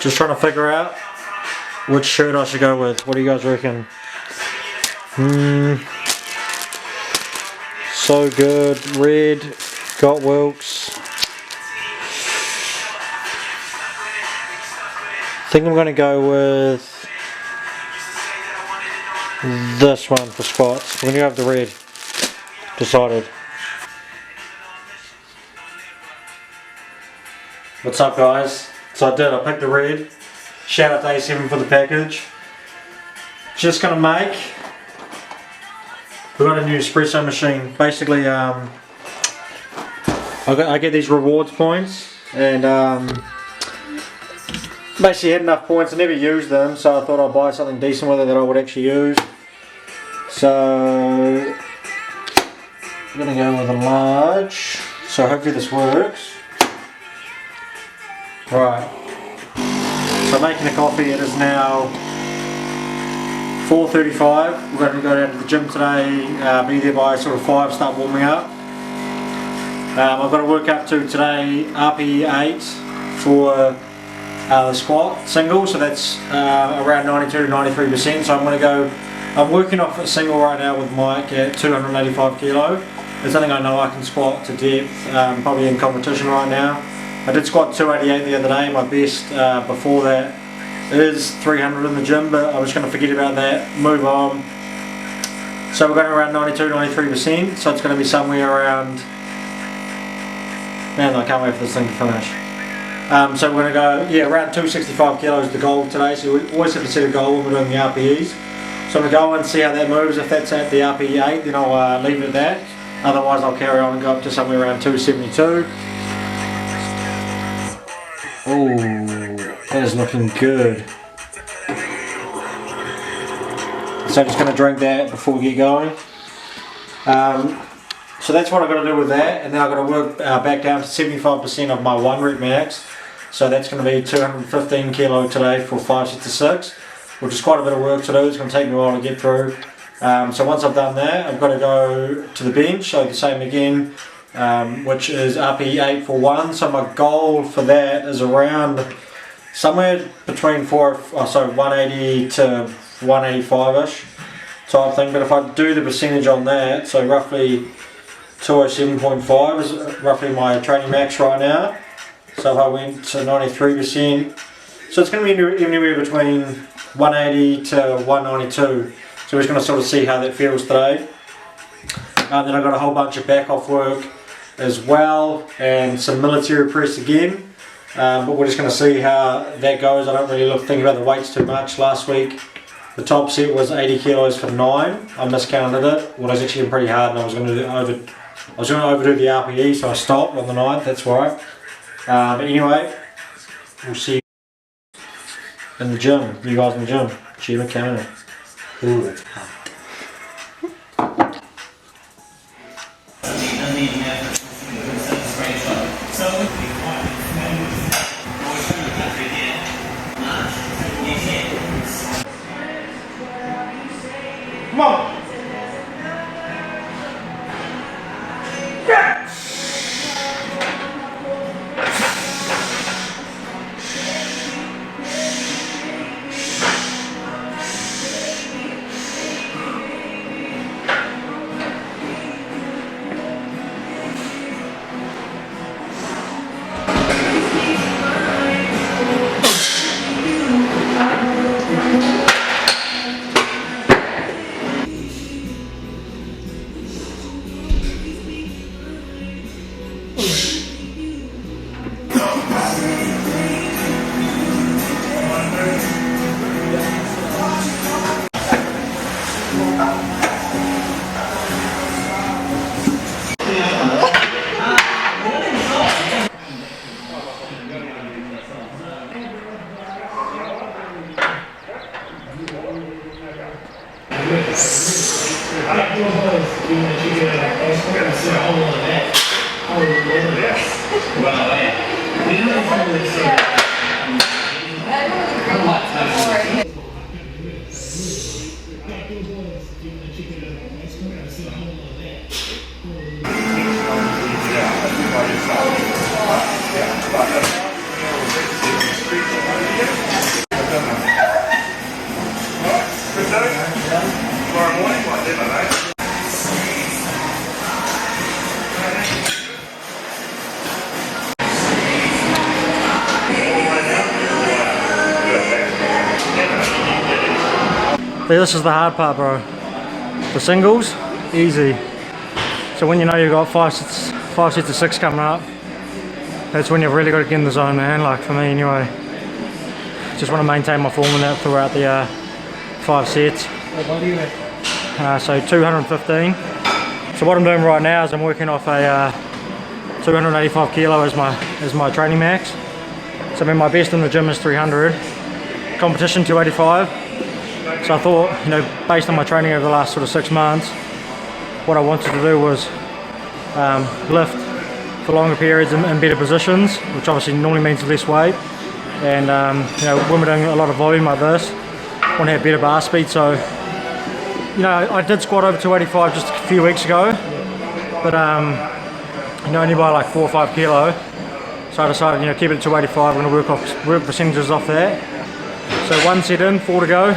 Just trying to figure out which shirt I should go with. What do you guys reckon? So Good, red, got Wilkes. I think I'm going to go with this one for squats. We're going to go with the red. Decided. What's up, guys? So I picked the red. Shout out to A7 for the package. Just going to make, we've got a new espresso machine. Basically, I get these rewards points, and basically had enough points. I never used them, so I thought I'd buy something decent with it that I would actually use. So I'm going to go with a large. So hopefully this works. Right. So making a coffee. It is now 4:35. We're going to go down to the gym today. Be there by sort of 5. Start warming up. I've got to work up to today RPE 8 for the squat single. So that's around 92 to 93%. So I'm going to go. I'm working off a single right now with Mike at 285 kilo. It's something I know I can squat to depth. Probably in competition right now. I did squat 288 the other day. My best before that is 300 in the gym, but I was going to forget about that, move on. So we're going around 92-93%, so it's going to be somewhere around, man, I can't wait for this thing to finish. So we're going to go, yeah, around 265 kilos the goal today, so we always have to set a goal when we're doing the RPEs. So I'm going to go and see how that moves. If that's at the RPE 8, then I'll leave it at that. Otherwise I'll carry on and go up to somewhere around 272. Oh, that is looking good. So I'm just going to drink that before we get going. So that's what I've got to do with that, and then I've got to work back down to 75% of my 1 rep max. So that's going to be 215 kilo today for 5 sets of 6, which is quite a bit of work to do. It's going to take me a while to get through. So once I've done that, I've got to go to the bench, so the same again. Which is RPE 8 for 1. So my goal for that is around somewhere between 180 to 185ish type thing. But if I do the percentage on that, so roughly 207.5 is roughly my training max right now. So if I went to 93%, so it's going to be anywhere between 180 to 192. So we're just going to sort of see how that feels today. Then I've got a whole bunch of back off work as well, and some military press again, but we're just going to see how that goes. I don't really think about the weights too much. Last week the top set was 80 kilos for 9. I miscounted it. Well, it was actually pretty hard, and I was going to overdo the RPE, so I stopped on the 9th. That's right. But anyway, we'll see you in the gym. You guys in the gym. Sheila Canada. Ooh, that's hard. Come on! Yeah. Yeah. Tomorrow morning, like dinner, mate. This is the hard part, bro. The singles, easy. So when you know you've got five sets of 6 coming up, that's when you've really got to get in the zone, man. Like for me anyway. Just want to maintain my form in that throughout the 5 sets. So 215. So what I'm doing right now is I'm working off a 285 kilo as my training max. So I mean my best in the gym is 300. Competition 285. So I thought, you know, based on my training over the last sort of 6 months, what I wanted to do was lift for longer periods in better positions, which obviously normally means less weight. And you know, when we're doing a lot of volume like this, I want to have better bar speed. So, you know, I did squat over 285 just a few weeks ago, but you know, only by like 4 or 5 kilo. So I decided, you know, keep it at 285. I'm going to work percentages off that. So 1 set in, 4 to go.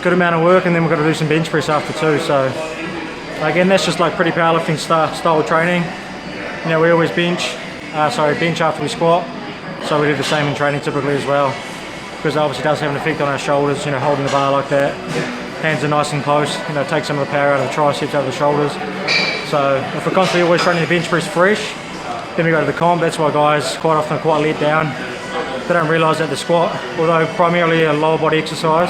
Good amount of work, and then we've got to do some bench press after too. So again, that's just like pretty powerlifting style training. You know, we always bench after we squat. So we do the same in training typically as well, because it obviously does have an effect on our shoulders, you know, holding the bar like that. Hands are nice and close, you know, take some of the power out of the triceps, out of the shoulders. So if we're constantly always training the bench press fresh, then we go to the comp. That's why guys quite often are quite let down. They don't realise that the squat, although primarily a lower body exercise,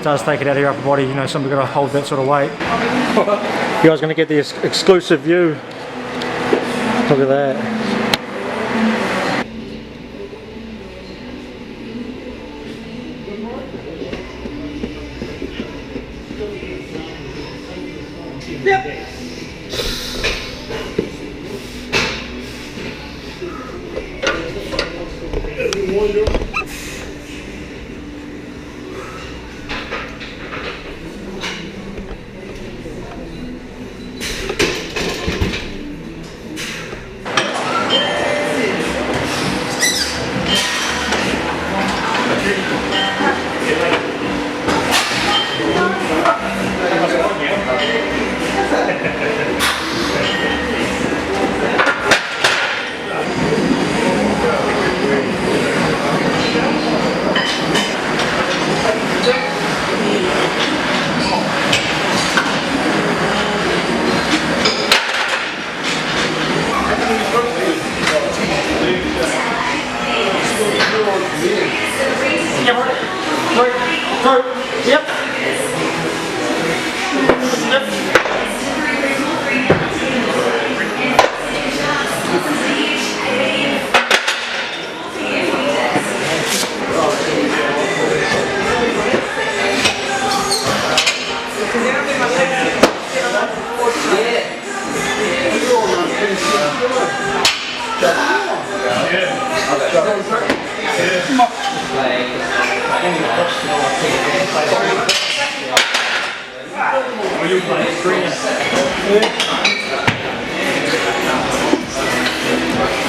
does take it out of your upper body. You know, somebody's got to hold that sort of weight. You guys are going to get the exclusive view. Look at that.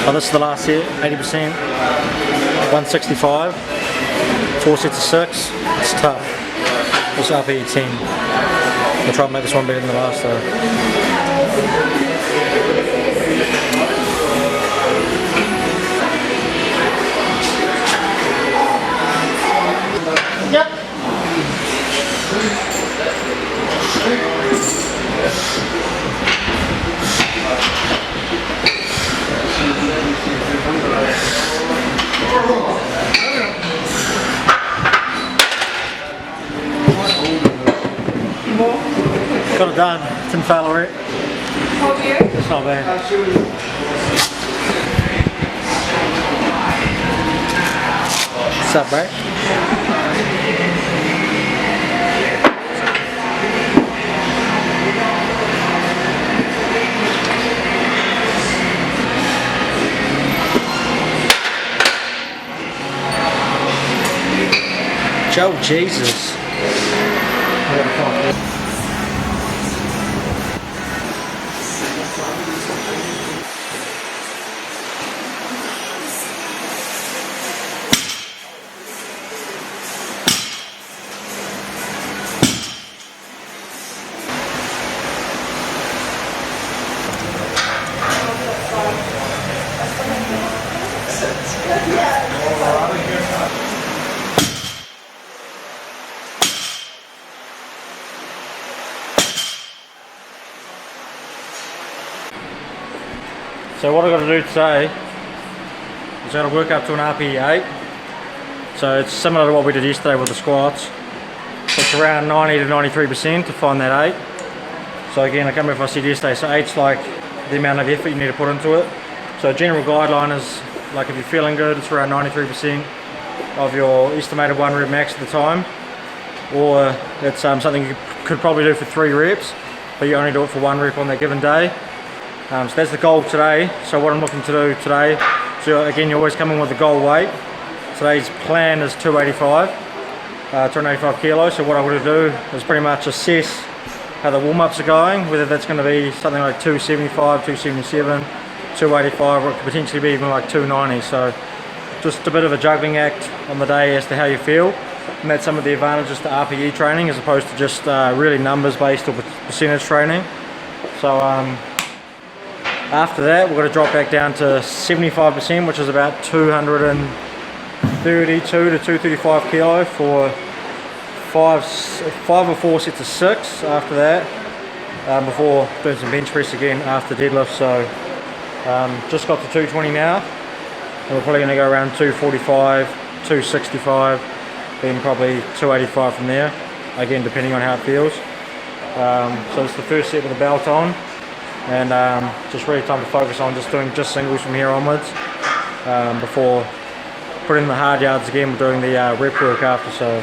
Oh, this is the last set, 80%, 165, 4 sets of 6. It's tough. It's RPE 10. We'll try and make this one better than the last though. Yep. Got it done. Didn't fail already. It's not bad. What's up, Brett? Joe Jesus. So what I've got to do today is I've got to work up to an RPE 8. So it's similar to what we did yesterday with the squats. It's around 90 to 93% to find that 8. So again, I can't remember if I said yesterday, so 8's like the amount of effort you need to put into it. So a general guideline is, like if you're feeling good, it's around 93% of your estimated 1 rep max at the time. Or it's something you could probably do for 3 reps, but you only do it for 1 rep on that given day. So that's the goal today. So what I'm looking to do today, so again, you always come in with a goal weight. Today's plan is 285 kilos. So what I want to do is pretty much assess how the warm-ups are going, whether that's going to be something like 275, 277, 285, or it could potentially be even like 290. So just a bit of a juggling act on the day as to how you feel. And that's some of the advantages to RPE training as opposed to just really numbers based or percentage training. So after that, we're going to drop back down to 75%, which is about 232 to 235 kilo for five or 4 sets of 6 after that, before doing some bench press again after deadlift. So just got to 220 now, and we're probably going to go around 245, 265, then probably 285 from there, again depending on how it feels. So it's the first set with the belt on, and just really time to focus on just doing singles from here onwards, before putting in the hard yards again. We're doing the rep work after, so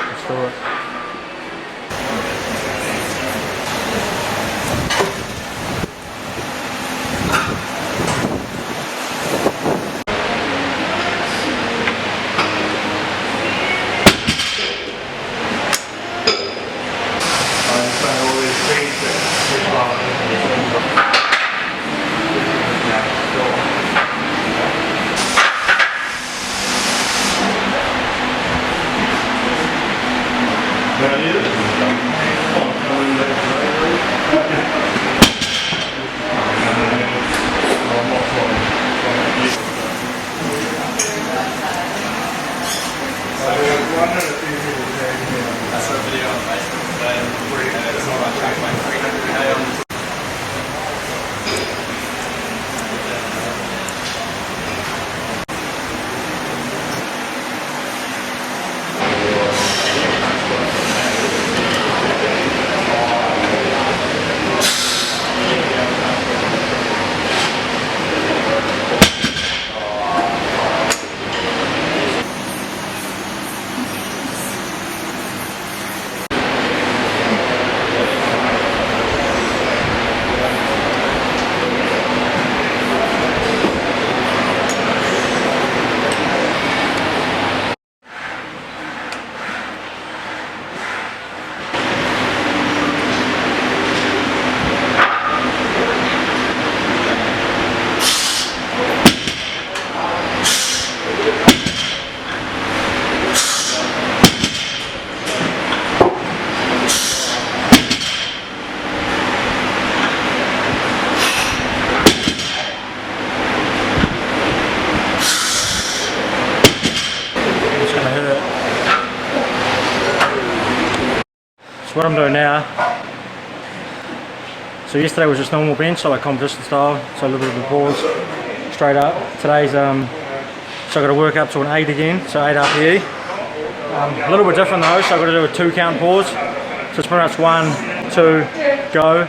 let's do it. What I'm doing now, so yesterday was just normal bench, so like competition style, so a little bit of a pause, straight up. Today's, so I've got to work up to an 8 again, so 8 RPE. A little bit different though, so I've got to do a 2 count pause. So it's pretty much 1, 2, go,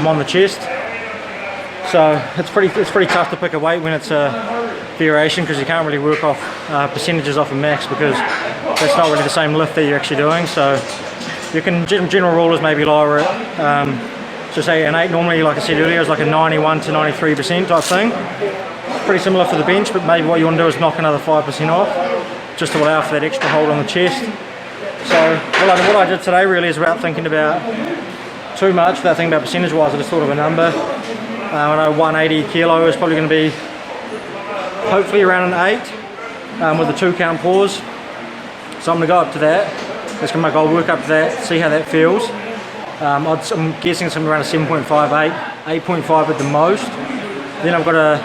on the chest. So it's pretty tough to pick a weight when it's a variation, because you can't really work off percentages off a max, because that's not really the same lift that you're actually doing. So you can, general rule is maybe lower it. So say an 8 normally, like I said earlier, is like a 91 to 93% type thing. Pretty similar for the bench, but maybe what you want to do is knock another 5% off, just to allow for that extra hold on the chest. So what I did today really is without thinking about too much, without thinking about percentage wise, I just thought of a number. I know 180 kilo is probably going to be hopefully around an 8, with a 2 count pause. So I'm going to go up to that. That's going to make, I'll work up to that, see how that feels. I'm guessing something around a 7.58, 8.5 at the most. Then I've got to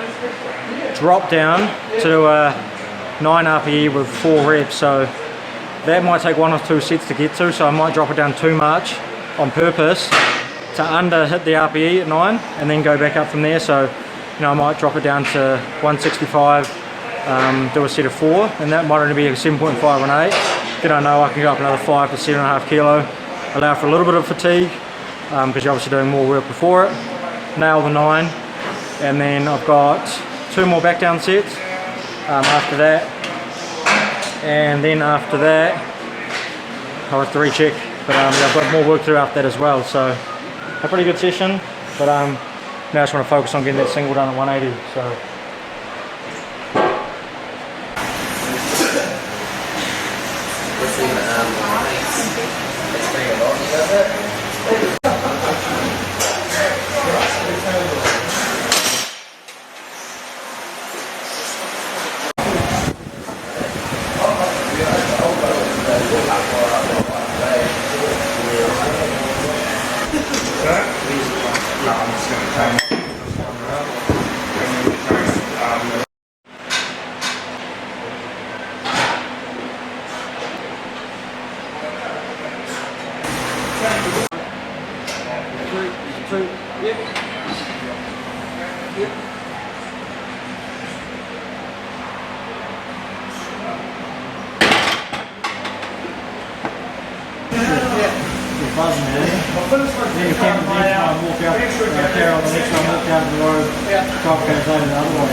drop down to 9 RPE with 4 reps. So that might take 1 or 2 sets to get to. So I might drop it down too much on purpose to under hit the RPE at 9 and then go back up from there. So you know, I might drop it down to 165, do a set of 4, and that might only be a 7.5 on 8. Then I know I can go up another 5 to 7.5 kilo, allow for a little bit of fatigue, because you're obviously doing more work before it. Nail the 9, and then I've got 2 more back down sets after that, and then after that I'll have to recheck, but yeah, I've got more work to do after that as well. So a pretty good session, but now I just want to focus on getting that single done at 180. So buzzing there. Then you can't walk out, carry on the next one, walk down the road, 12 k's later the other way.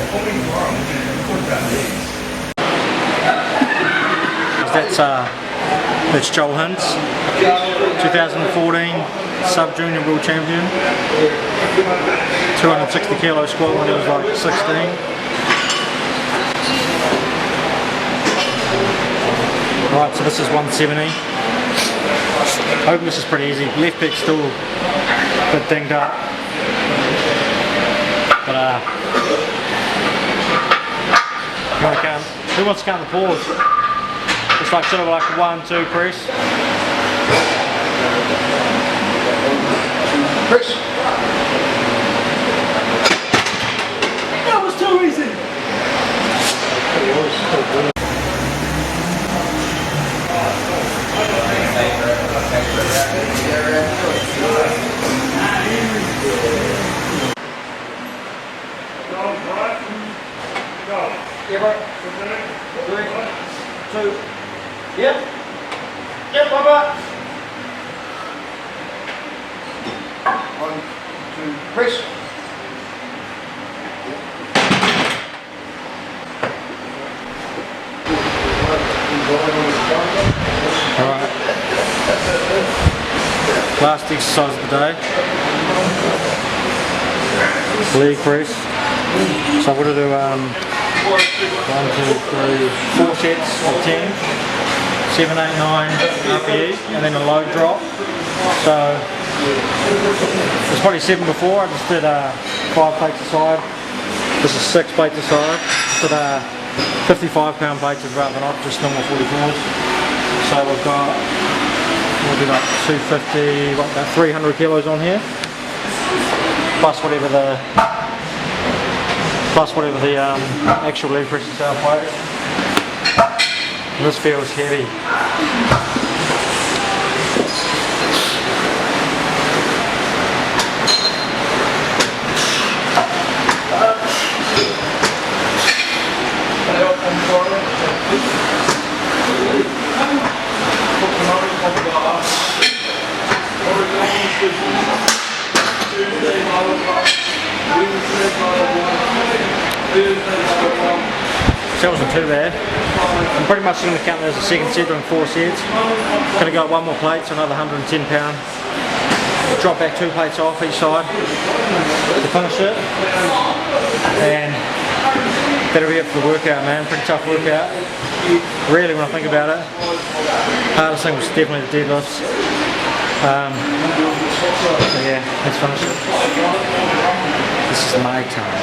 That's Joel Hintz, 2014 sub-junior world champion, 260 kilo squat when he was like 16. Right, so this is 170. Hoping this is pretty easy. Left pec still a bit dinged up, but who wants to count the pause? It's like sort of like a 1-2 press. Chris. That was too easy. Yep. Yep, Bubba. 1, 2, press. Alright. Last exercise of the day. Leg press. So I'm going to do 1, 2, 3, 4 sets of 10. 7, 8, 9 RPE, and then a load drop. So there's probably 7 before. I just did 5 plates aside. This is 6 plates aside. Did 55-pound plates rather than not just normal 44s. So we've got, we'll do like 250, what, about 300 kilos on here, plus whatever the actual leg press itself weighs. This feels heavy. So that wasn't too bad. I'm pretty much going to count that as a second set, doing 4 sets. Going to go 1 more plate, so another 110 pound. Drop back 2 plates off each side to finish it. And that'll be it for the workout, man. Pretty tough workout. Really, when I think about it, hardest thing was definitely the deadlifts. So yeah, let's finish it. This is my time.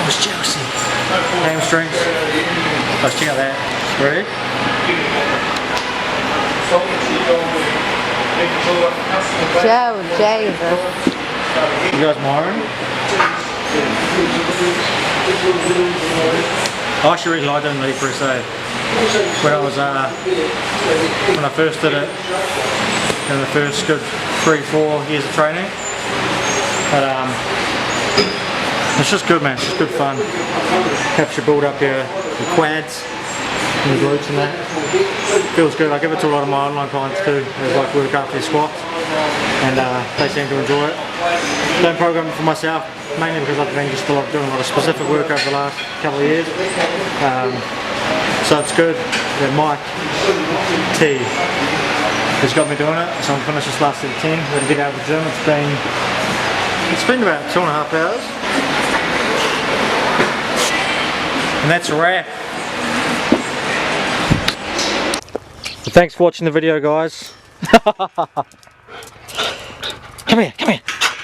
That was Chelsea. Hamstrings. Let's check out that. Ready? Joe, Jesus. You guys Myron? I actually really like doing leg press eh? When I first did it in the first good 3-4 years of training. But it's just good, man, it's just good fun. Helps you build up your quads and your glutes and that. Feels good. I give it to a lot of my online clients too. They like work after their squats and they seem to enjoy it. Don't program it for myself, mainly because I've been just doing a lot of specific work over the last couple of years. So it's good that Mike T has got me doing it. So I'm finished this last set of 10. We're going to get out of the gym. It's been about 2.5 hours. And that's a wrap. Thanks for watching the video, guys. Come here, come here.